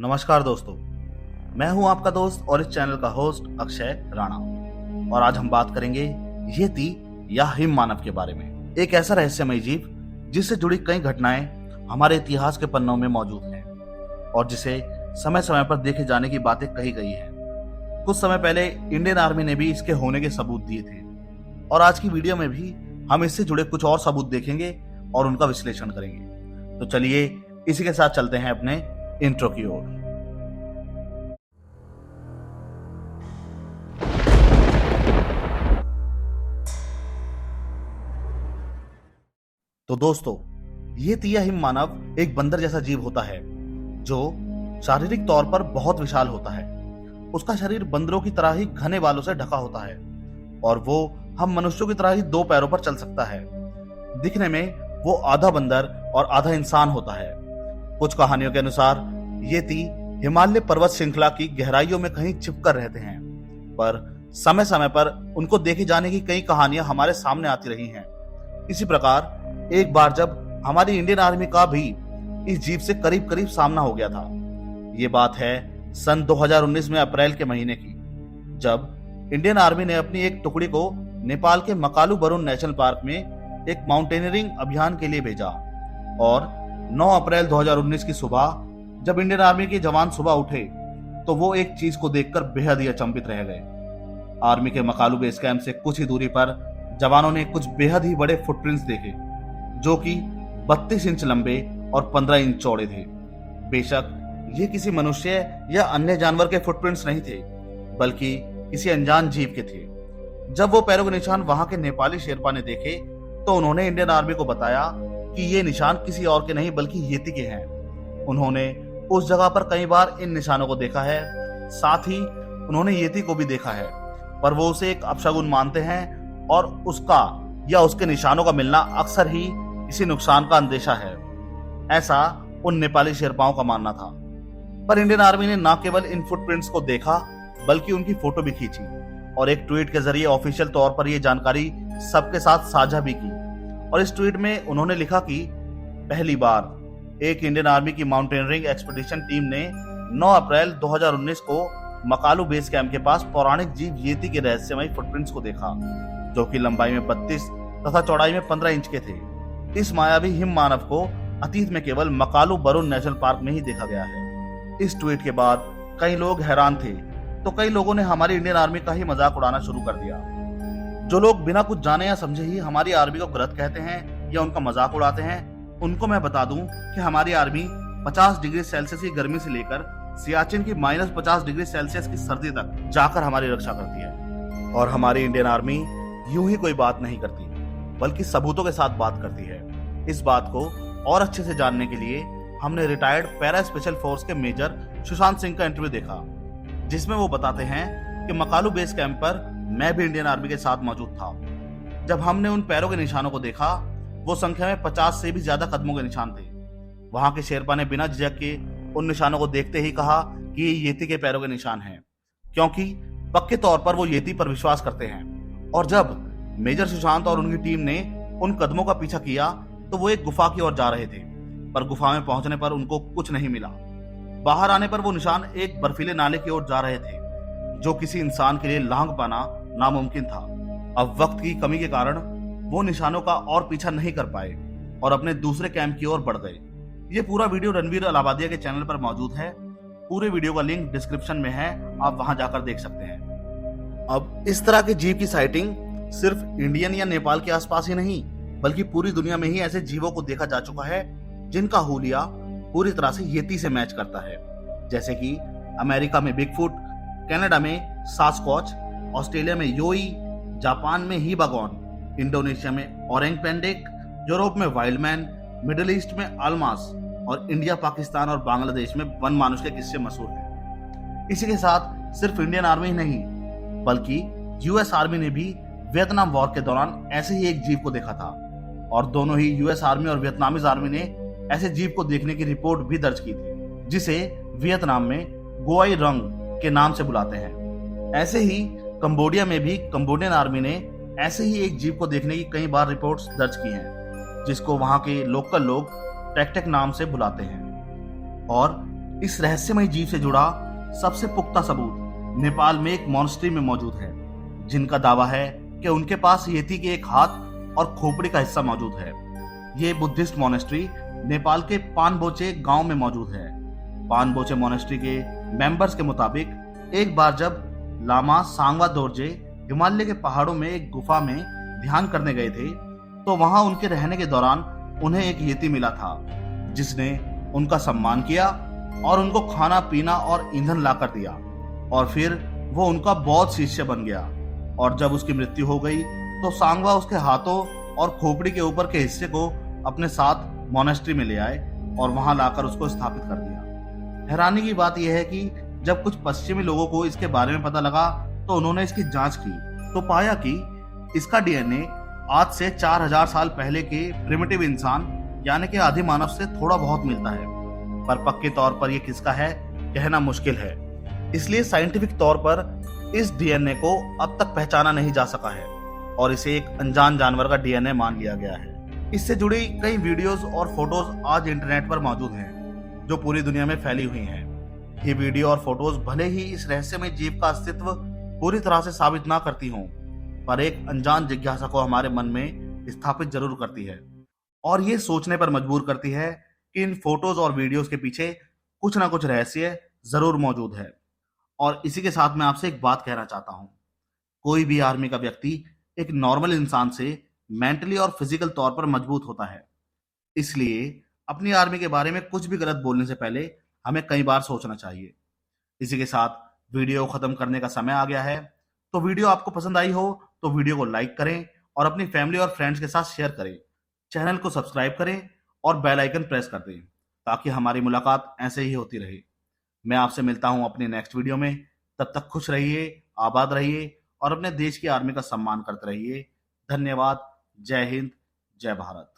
नमस्कार दोस्तों, मैं हूं आपका दोस्त और इस चैनल का होस्ट अक्षय राणा। और आज हम बात करेंगे येती या हिम मानव के बारे में। एक ऐसा रहस्यमय जीव जिससे जुड़ी कई घटनाएं हमारे इतिहास के पन्नों में मौजूद हैं और जिसे समय समय पर देखे जाने की बातें कही गई हैं। कुछ समय पहले इंडियन आर्मी ने भी इसके होने के सबूत दिए थे और आज की वीडियो में भी हम इससे जुड़े कुछ और सबूत देखेंगे और उनका विश्लेषण करेंगे। तो चलिए इसी के साथ चलते हैं अपने इंट्रो की ओर। तो दोस्तों, येती या हिम मानव एक बंदर जैसा जीव होता है जो शारीरिक तौर पर बहुत विशाल होता है। उसका शरीर बंदरों की तरह ही घने बालों से ढका होता है और वो हम मनुष्यों की तरह ही दो पैरों पर चल सकता है। दिखने में वो आधा बंदर और आधा इंसान होता है। कुछ कहानियों के अनुसार येती हिमालय पर्वत श्रृंखला की गहराइयों में कहीं छिपकर रहते हैं, पर समय समय पर उनको देखे जाने की कई कहानियां हमारे सामने आती रही हैं। इसी प्रकार एक बार जब हमारी इंडियन आर्मी का भी इस जीव से करीब करीब सामना हो गया था। ये बात है सन 2019 में अप्रैल के महीने की, जब इंडियन आर्मी ने अपनी एक टुकड़ी को नेपाल के मकालू बरुन नेशनल पार्क में एक माउंटेनियरिंग अभियान के लिए भेजा। और 9 अप्रैल 2019 की सुबह जब इंडियन आर्मी के जवान सुबह उठे तो वो एक चीज को देखकर बेहद ही अचंभित रह गए। आर्मी के मकालू बेस कैंप से कुछ ही दूरी पर जवानों ने कुछ बेहद ही बड़े फुटप्रिंट्स देखे जो कि 32 इंच लंबे और 15 इंच चौड़े थे। बेशक ये किसी मनुष्य या अन्य जानवर के फुटप्रिंट्स नहीं थे, बल्कि किसी अनजान जीव के थे। जब वो पैरों के निशान वहां के नेपाली शेरपा ने देखे तो उन्होंने इंडियन आर्मी को बताया कि ये निशान किसी और के नहीं बल्कि येती के हैं। उन्होंने उस जगह पर कई बार इन निशानों को देखा है, साथ ही उन्होंने येती को भी देखा है, पर वो उसे एक अपशगुन मानते हैं और उसका या उसके निशानों का मिलना अक्सर ही किसी नुकसान का अंदेशा है, ऐसा उन नेपाली शेरपाओं का मानना था। पर इंडियन आर्मी ने न केवल इन फुटप्रिंट्स को देखा बल्कि उनकी फोटो भी खींची और एक ट्वीट के जरिए ऑफिशियल तौर पर यह जानकारी सबके साथ साझा भी की। और इस ट्वीट में उन्होंने लिखा कि पहली बार एक इंडियन आर्मी की माउंटेनियरिंग एक्सपीडिशन टीम ने 9 अप्रैल 2019 को मकालू बेस कैंप के पास पौराणिक जीव येती के रहस्यमय फुटप्रिंट्स को देखा, जो कि लंबाई में 32 तथा चौड़ाई में 15 इंच के थे। इस मायावी हिम मानव को अतीत में केवल मकालू बरुन नेशनल पार्क में ही देखा गया है। इस ट्वीट के बाद कई लोग हैरान थे, तो कई लोगों ने हमारी इंडियन आर्मी का ही मजाक उड़ाना शुरू कर दिया। जो लोग बिना कुछ जाने या समझे ही हमारी आर्मी को गलत कहते हैं या उनका मजाक उड़ाते हैं, उनको मैं बता दूं कि हमारी आर्मी 50 डिग्री सेल्सियस की गर्मी से लेकर सियाचिन की -50 डिग्री सेल्सियस की सर्दी तक जाकर हमारी रक्षा करती है। और हमारी इंडियन आर्मी यूं ही कोई बात नहीं करती, बल्कि सबूतों के साथ बात करती है। इस बात को और अच्छे से जानने के लिए हमने रिटायर्ड पैरा स्पेशल फोर्स के मेजर सुशांत सिंह का इंटरव्यू देखा, जिसमें वो बताते हैं कि मकालू बेस कैंप पर मैं भी इंडियन आर्मी के साथ मौजूद था। जब हमने उन पैरों के निशानों को देखा, वो संख्या में 50 से भी ज्यादा कदमों के निशान थे। वहां के शेरपा ने बिना झिझक के उन निशानों को देखते ही कहा कि ये येती के पैरों के निशान हैं, क्योंकि पक्के तौर पर वो येती पर विश्वास करते हैं। और जब मेजर सुशांत और उनकी टीम ने उन कदमों का पीछा किया तो वो एक गुफा की ओर जा रहे थे, पर गुफा में पहुंचने पर उनको कुछ नहीं मिला। बाहर आने पर वो निशान एक बर्फीले नाले की ओर जा रहे थे, जो किसी इंसान के लिए लांघ पाना नामुमकिन था। अब वक्त की कमी के कारण वो निशानों का और पीछा नहीं कर पाए और अपने दूसरे कैंप की ओर बढ़ गए। ये पूरा वीडियो रणवीर अलाहाबादिया के चैनल पर मौजूद है। पूरे वीडियो का लिंक डिस्क्रिप्शन में है, आप वहां जाकर देख सकते हैं। अब इस तरह के जीव की साइटिंग सिर्फ इंडियन या नेपाल के आसपास ही नहीं, बल्कि पूरी दुनिया में ही ऐसे जीवों को देखा जा चुका है जिनका हुलिया पूरी तरह से येती से मैच करता है। जैसे कि अमेरिका में बिगफुट, कनाडा में सास्क्वॉच, ऑस्ट्रेलिया में योई, जापान में हिबागोन, इंडोनेशिया में ओरेंगपेंडेक, यूरोप में वाइल्डमैन, मिडिल ईस्ट में अल्मास और इंडिया, पाकिस्तान और बांग्लादेश में वन मानुष के किस्से मशहूर हैं। इसी के साथ सिर्फ इंडियन आर्मी ही नहीं, बल्कि यूएस आर्मी ने भी वियतनाम वॉर के दौरान ऐसे ही एक जीव को देखा था और दोनों ही यूएस आर्मी और वियतनामीज आर्मी ने ऐसे जीव को देखने की रिपोर्ट भी दर्ज की थी, जिसे वियतनाम में गोआई रंग के नाम से बुलाते हैं। ऐसे ही कंबोडिया में भी कंबोडियन आर्मी ने ऐसे ही एक जीव को देखने की कई बार रिपोर्ट्स दर्ज की हैं, जिसको वहां के लोकल लोग टेक टेक नाम से बुलाते हैं। और इस रहस्यमय जीव से जुड़ा सबसे पुख्ता सबूत नेपाल में एक मॉनेस्ट्री में मौजूद है, जिनका दावा है कि उनके पास येती के एक हाथ और खोपड़ी का हिस्सा मौजूद है। ये बुद्धिस्ट मॉनेस्ट्री नेपाल के पानबोचे गांव में मौजूद है। पानबोचे मॉनेस्ट्री के मेंबर्स के मुताबिक एक बार जब लामा सांगवा दोरजे हिमालय के पहाड़ों में एक गुफा में ध्यान करने गए थे, तो वहां उनके रहने के दौरान उन्हें एक येती मिला था, जिसने उनका सम्मान किया और उनको खाना पीना और ईंधन लाकर दिया, और फिर वो उनका बौद्ध शिष्य बन गया। और जब उसकी मृत्यु हो गई तो सांगवा उसके हाथों और खोपड़ी के ऊपर के हिस्से को अपने साथ मॉनेस्ट्री में ले आए और वहां लाकर उसको स्थापित कर दिया। हैरानी की बात यह है कि जब कुछ पश्चिमी लोगों को इसके बारे में पता लगा तो उन्होंने इसकी जांच की, तो पाया कि इसका डीएनए आज से 4000 साल पहले के प्रिमिटिव इंसान यानी कि आदि मानव से थोड़ा बहुत मिलता है, पर पक्के तौर पर यह किसका है कहना मुश्किल है। इसलिए साइंटिफिक तौर पर इस डीएनए को अब तक पहचाना नहीं जा सका है और इसे एक अनजान जानवर का डीएनए मान लिया गया है। इससे जुड़ी कई वीडियोस और फोटोज आज इंटरनेट पर मौजूद हैं, जो पूरी दुनिया में फैली हुई हैं। ये वीडियो और फोटोज भले ही इस रहस्यमय जीव का अस्तित्व पूरी तरह से साबित ना करती हों, पर एक अनजान जिज्ञासा को हमारे मन में स्थापित जरूर करती है और ये सोचने पर मजबूर करती है कि इन फोटोज और वीडियोस के पीछे कुछ ना कुछ रहस्य जरूर मौजूद है। और इसी के साथ मैं आपसे एक बात कहना चाहता हूं, कोई भी आर्मी का व्यक्ति एक नॉर्मल इंसान से मेंटली और फिजिकल तौर पर मजबूत होता है। इसलिए अपनी आर्मी के बारे में कुछ भी गलत बोलने से पहले हमें कई बार सोचना चाहिए। इसी के साथ वीडियो खत्म करने का समय आ गया है। तो वीडियो आपको पसंद आई हो तो वीडियो को लाइक करें और अपनी फैमिली और फ्रेंड्स के साथ शेयर करें। चैनल को सब्सक्राइब करें और बेल आइकन प्रेस कर दें ताकि हमारी मुलाकात ऐसे ही होती रहे। मैं आपसे मिलता हूं अपने नेक्स्ट वीडियो में। तब तक खुश रहिए, आबाद रहिए और अपने देश की आर्मी का सम्मान करते रहिए। धन्यवाद। जय हिंद, जय भारत।